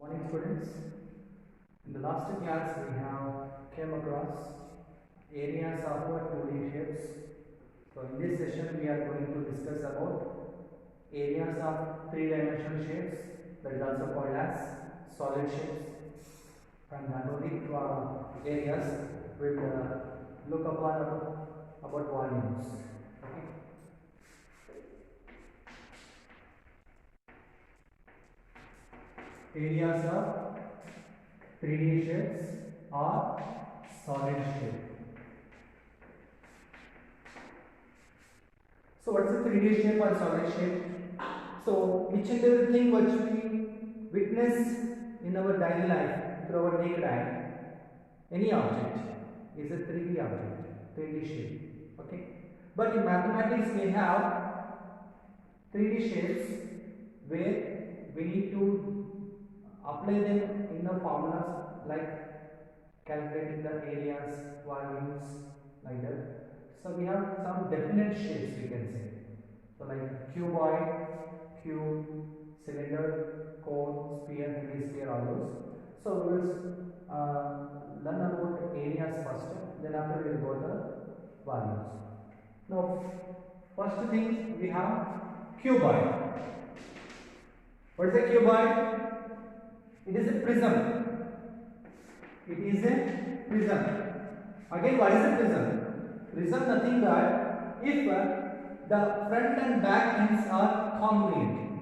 Morning students, in the last class we have came across areas of 2D shapes. So in this session we are going to discuss about areas of three-dimensional shapes, that is also called as solid shapes. And not only areas, we will look upon about volumes. Okay. Areas of 3D shapes or solid shape. So what is a 3D shape or solid shape? So each and everything which we witness in our daily life through our naked eye, any object is a 3D object, 3D shape. Okay. But in mathematics we have 3D shapes where we need to apply them in the formulas like calculating the areas, volumes, like that. So we have some definite shapes we can say. So like cuboid, cube, cylinder, cone, sphere, hemisphere, all those. So we will learn about areas first. Then after we will go to the volumes. Now, first thing we have cuboid. What is a cuboid? It is a prism. It is a prism. Again, what is a prism? Prism nothing but if the front and back ends are congruent,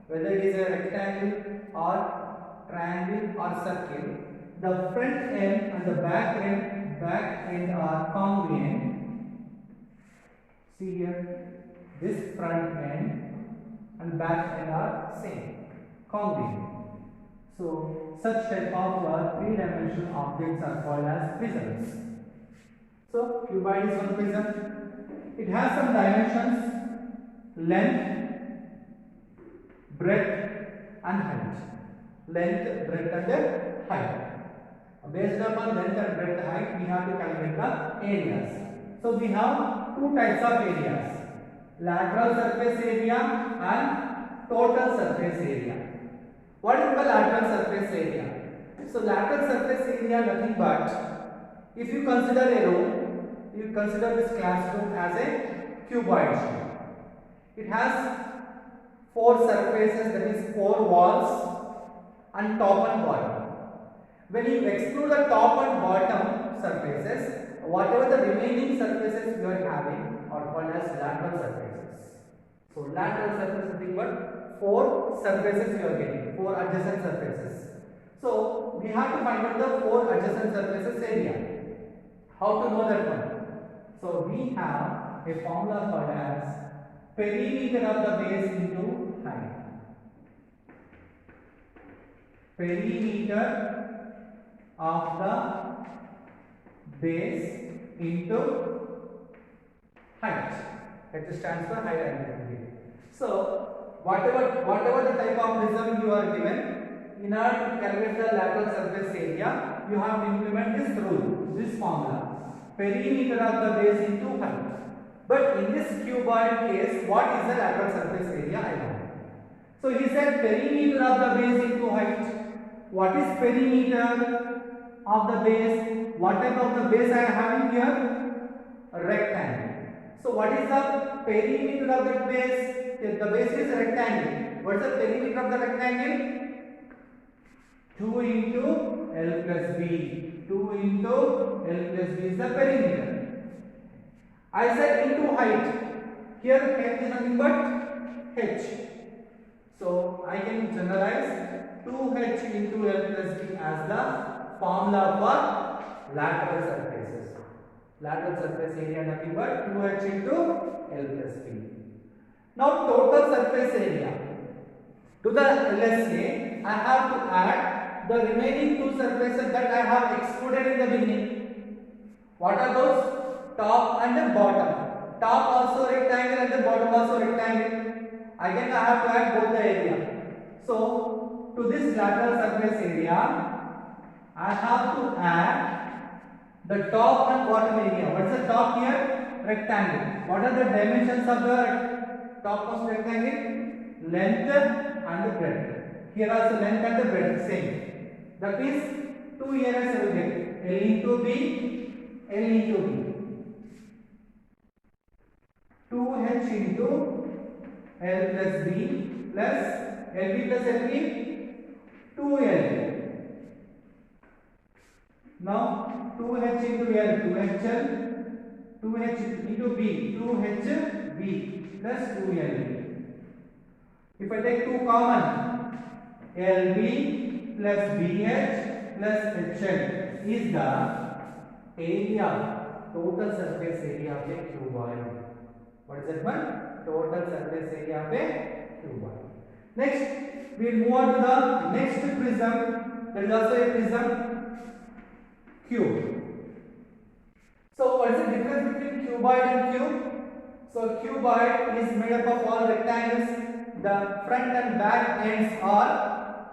whether it is a rectangle or triangle or circle, the front end and the back end are congruent. See here, this front end and back end are same, congruent. So such type of three-dimensional objects are called as prisms. So cuboid is one prism. It has some dimensions: length, breadth, and height. Length, breadth, and height. Based upon length and breadth, height, we have to calculate the areas. So we have two types of areas: lateral surface area and total surface area. What is the lateral surface area? So lateral surface area nothing but, if you consider a room, you consider this classroom as a cuboid shape. It has four surfaces, that is four walls and top and bottom. When you exclude the top and bottom surfaces, whatever the remaining surfaces you are having are called as lateral surfaces. So lateral surface is nothing but four surfaces you are getting, four adjacent surfaces. So we have to find out the four adjacent surfaces area. How to know that one? So we have a formula called as perimeter of the base into height. Perimeter of the base into height. It stands for height and width. So whatever the type of prism you are given, in order to calculate the lateral surface area, you have to implement this rule, this formula: perimeter of the base into height. But in this cuboid case, what is the lateral surface area? I know. So he said perimeter of the base into height. What is perimeter of the base? What type of the base I am having here? A rectangle. So what is the perimeter of that base? The base is a rectangle. What is the perimeter of the rectangle? 2 into L plus B. 2 into L plus B is the perimeter. I said into height. Here height is nothing but h. So I can generalize 2h into L plus B as the formula for lateral surfaces. Lateral surface area nothing but 2h into L plus B. Now total surface area. To the LSA, I have to add the remaining two surfaces that I have excluded in the beginning. What are those? Top and the bottom. Top also rectangle and the bottom also rectangle. Again I have to add both the area. So to this lateral surface area, I have to add the top and bottom area. What is the top here? Rectangle. What are the dimensions of the topmost rectangle? Length and breadth. Here also length and the breadth same. That means two areas I will get L into B, L into B. 2H into L plus B plus LB plus LB 2LB. Now 2H into L 2HL, 2H into B 2HB plus 2LB. If I take 2 common, LB plus BH plus HL is the area, total surface area of a cuboid. What is that one? Total surface area of a cuboid. Next, we will move on to the next prism. There is also a prism cube. So, what is the difference between cuboid and cube? So, cuboid is made up of all rectangles. The front and back ends are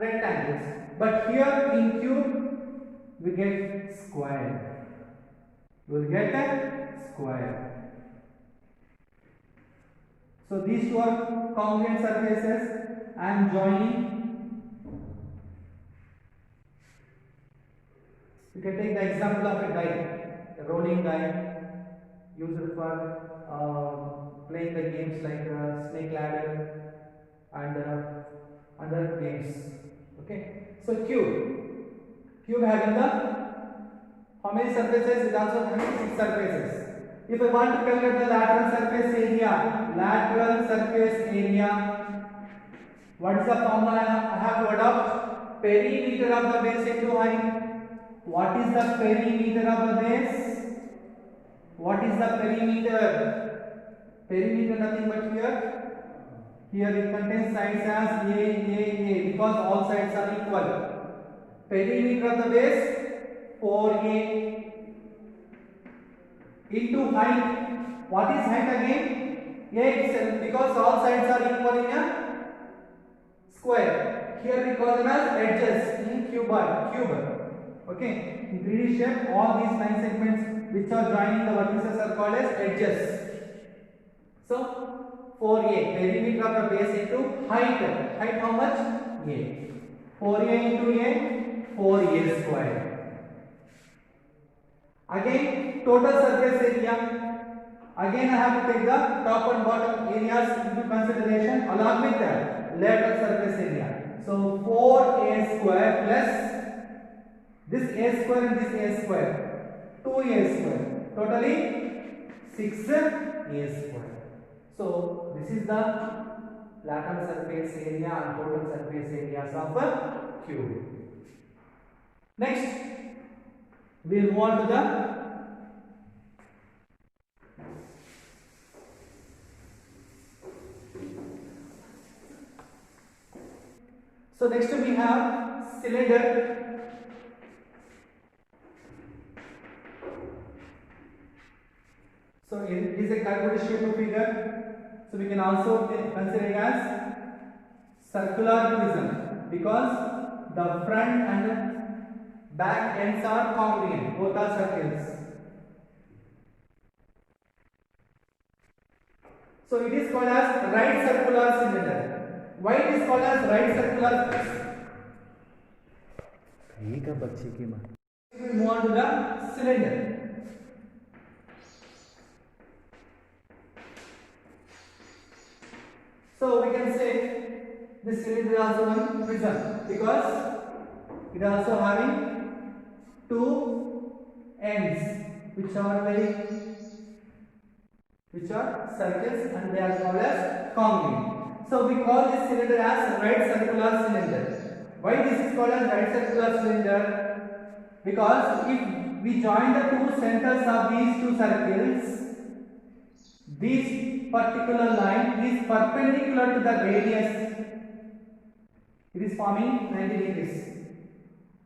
rectangles. But here in cube, we get square. We will get a square. So these two are congruent surfaces. I am joining. You can take the example of a die, a rolling die, used for playing the games like snake ladder and other games. Okay. So cube having the how many surfaces? It also having 6 surfaces. If I want to calculate the lateral surface area, what is the formula I have to adopt? Perimeter of the base into height. What is the perimeter of the base? What is the perimeter? Perimeter nothing but here. Here it contains sides as A, because all sides are equal. Perimeter of the base 4A into height. What is height again? A itself, because all sides are equal in a square. Here we call them as edges in cube. Okay. In 3D shape, all these 9 segments which are joining the vertices are called as edges. So 4A, perimeter of the base into height. Height how much? A. 4A into A, 4A square. Again, total surface area. Again, I have to take the top and bottom areas into consideration along with the lateral surface area. So 4A square plus this A square and this A square, 2A square. Totally 6A square. So this is the lateral surface area and total surface areas of a cube. Next, we will move on to the next we have cylinder. So it is a curved shape figure. So we can also consider it as circular prism because the front and back ends are congruent, both are circles. So it is called as right circular cylinder. Why it is called as right circular? We move on to the cylinder. So we can say this cylinder is also one prism because it is also having 2 ends which are circles and they are called as congruent. So we call this cylinder as right circular cylinder. Why this is called as right circular cylinder? Because if we join the 2 centers of these 2 circles, this particular line is perpendicular to the radius. It is forming 90 degrees.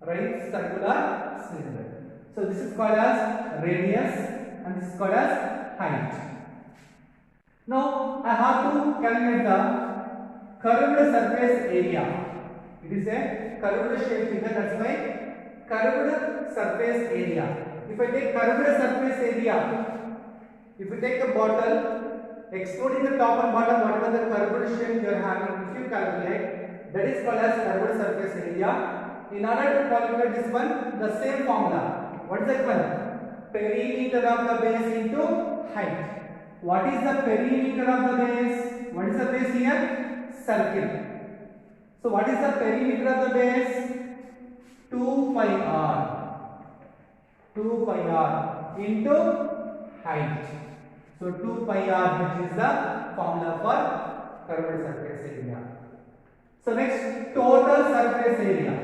Right circular cylinder. So this is called as radius and this is called as height. Now I have to calculate the curved surface area. It is a curved shape figure, that's why curved surface area. If I take curved surface area, if you take a bottle, excluding the top and bottom, whatever the curved shape you are having, if you calculate, that is called as curved surface area. in order to calculate this one, the same formula. What is that one? Perimeter of the base into height. What is the perimeter of the base? What is the base here? Circle. So what is the perimeter of the base? 2 pi r. 2 pi r into height. So 2 pi r, which is the formula for curved surface area. So next, total surface area.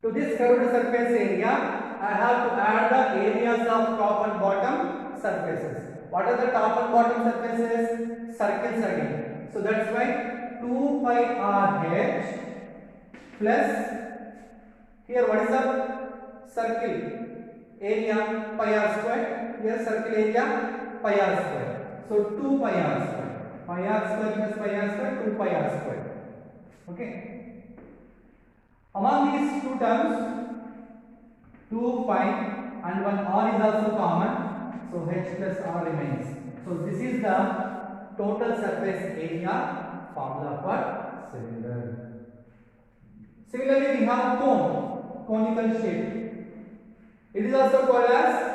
To this curved surface area, I have to add the areas of top and bottom surfaces. What are the top and bottom surfaces? Circles again. So that's why 2 pi r h plus, here what is the circle area? Pi r square. Here circle area pi r square. So 2 pi r square. Pi r square plus pi r square, 2 pi r square. Okay. Among these two terms, 2 pi and one r is also common. So h plus r remains. So this is the total surface area formula for cylinder. Similarly, we have cone, conical shape. It is also called as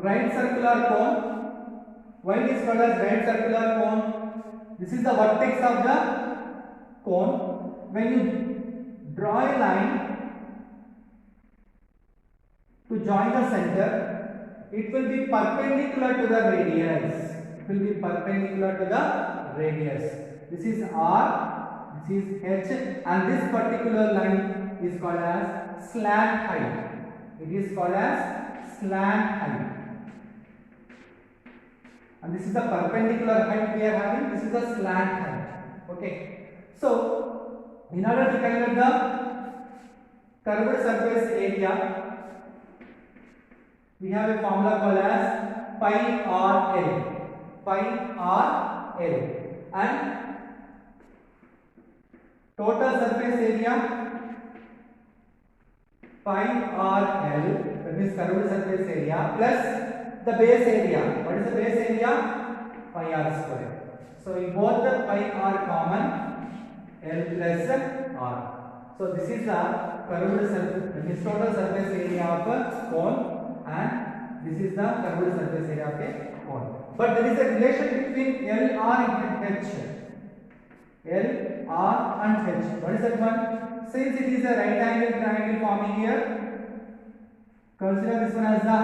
right circular cone. Why it is called as right circular cone? This is the vertex of the cone. When you draw a line to join the center, it will be perpendicular to the radius. It will be perpendicular to the radius. This is R, this is H, and this particular line is called as slant height. It is called as slant height. And this is the perpendicular height we are having. This is the slant height. Okay. So, in order to calculate the curved surface area, we have a formula called as pi r l. Pi r l. And total surface area pi r l, that means curved surface area, plus the base area. What is the base area? Pi r square. So in both the pi r common, l plus r. So this is the curved surface, that is total surface area of a cone, and this is the curved surface area of a cone. But there is a relation between l, r and h. L, r and h. What is that one? Since it is a right angle triangle forming here, consider this one as the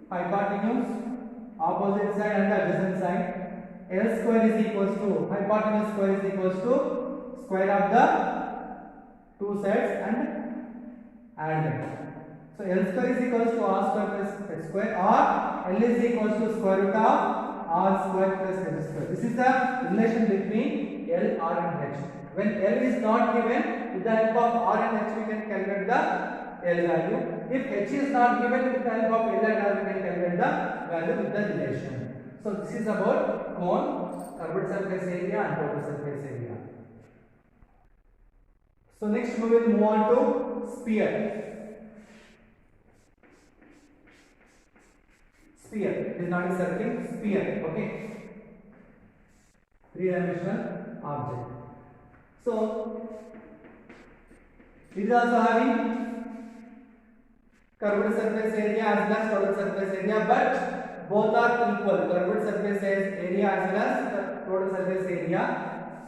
hypotenuse, opposite side and the adjacent side. L square is equals to, hypotenuse square is equals to square of the two sides and add them. So L square is equals to r square plus h square, or L is equals to square root of r square plus h square. This is the relation between L, r and h. When L is not given, with the help of r and h we can calculate the L value. If h is not given, with the help of L and r we can calculate the value with the relation. So this is about cone, curved surface area and total surface area. So next we will move on to sphere. Sphere, it is not a circle, sphere, okay. Three-dimensional object. So it is also having curved surface area as well as total surface area, but both are equal, curved surface area as well as total surface area.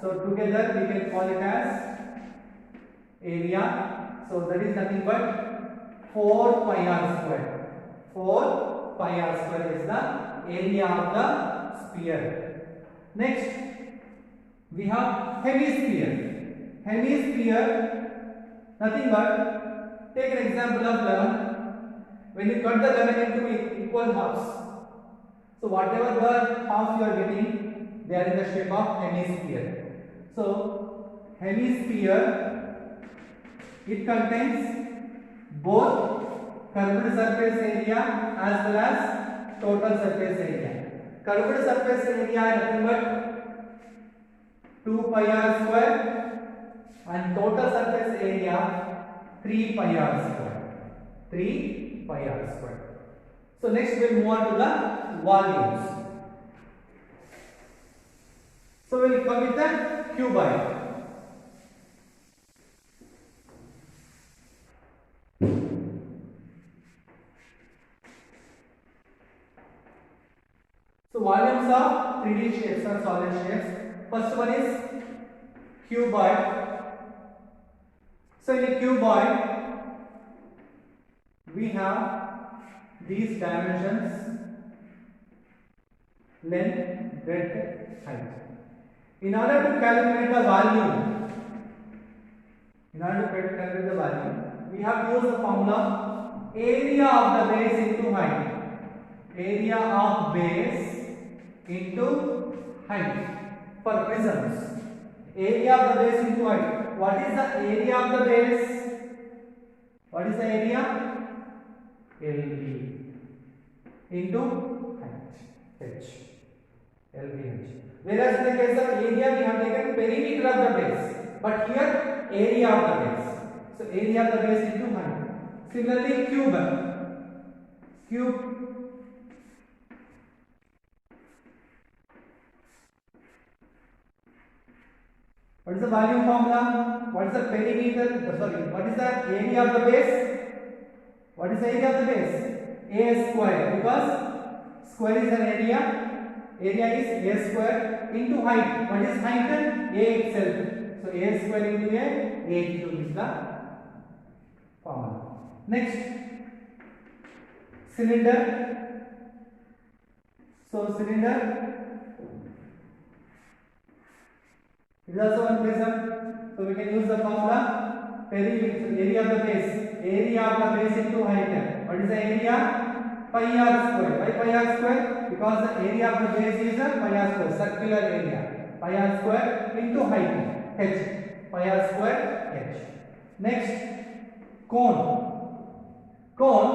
So together we can call it as area. So that is nothing but 4 pi r square. 4 pi r square is the area of the sphere. Next we have hemisphere. Hemisphere, nothing but, take an example of lemon. When you cut the lemon into equal halves, so whatever the half you are getting, they are in the shape of hemisphere. So hemisphere, it contains both curved surface area as well as total surface area. Curved surface area is nothing but 2 pi r square, and total surface area 3 pi r square. 3 pi r square. So next we will move on to the volumes. So we will come with the cuboid. So volumes of 3D shapes or solid shapes. First one is cuboid. So in a cuboid, we have these dimensions: length, breadth, height. In order to calculate the volume, we have to use the formula area of the base into height. Area of base into height for prisms. Area of the base into height. What is the area of the base? What is the area? LB into height, H. LBH. Whereas in the case of area, we have taken perimeter of the base, but here area of the base. So area of the base into height. Similarly, cube. What is the volume formula? What is the perimeter? What is the area of the base? What is the area of the base? A square, because square is an area. Area is a square into height. What is height? A itself. So a square into a cube is the formula. Next, cylinder. So cylinder is also one prism. So we can use the formula perimeter, area of the base. Area of the base into height. What is the area? Pi r square. Why pi r square? Because the area of the base is a pi r square, circular area. Pi r square into height, h. Pi r square h. Next, cone. Cone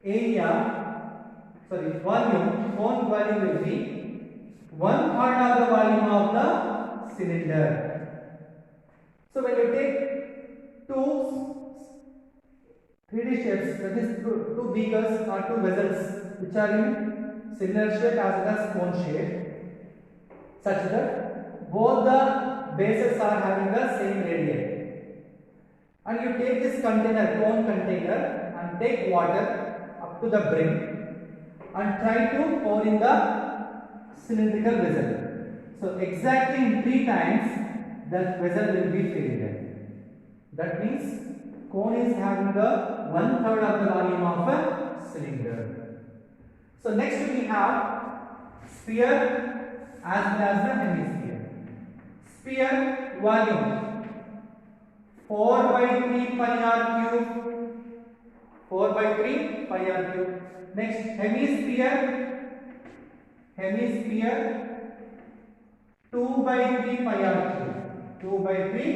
area, volume. Cone volume will be 1/3 of the volume of the cylinder. So when you take two 3D shapes, that is two beakers or two vessels which are in cylinder shape as well as cone shape, such that both the bases are having the same radius, and you take this container, cone container, and take water up to the brim and try to pour in the cylindrical vessel. So exactly in 3 times the vessel will be filled. That means cone is having the 1/3 of the volume of a cylinder. So next we have sphere as well as the hemisphere. Sphere volume 4/3 pi r cube. 4/3 pi r cube. Next, hemisphere 2/3 pi r cube. 2/3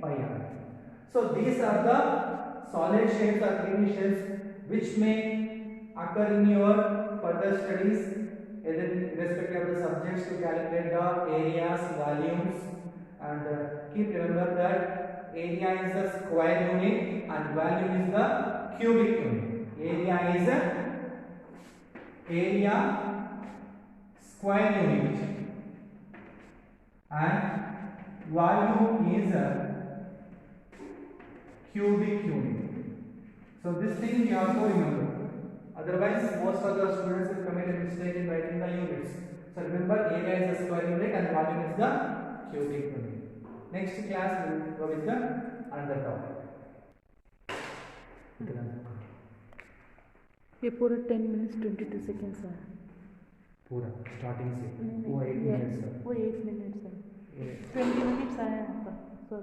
pi r. So these are the solid shapes or 3D shapes which may occur in your further studies, irrespective of the subjects, to calculate the areas, volumes, and keep remember that area is the square unit and volume is the cubic unit. Area is area square unit and volume is cubic unit. So this thing you have to remember. Otherwise, most of the students will commit a mistake in writing the units. So remember, area is the square unit and volume is the cubic unit. Next class we will go with the another topic. ये पूरा 10 minutes 22 seconds है. पूरा starting से वो 8 minutes है. 20 minutes आया आपका. So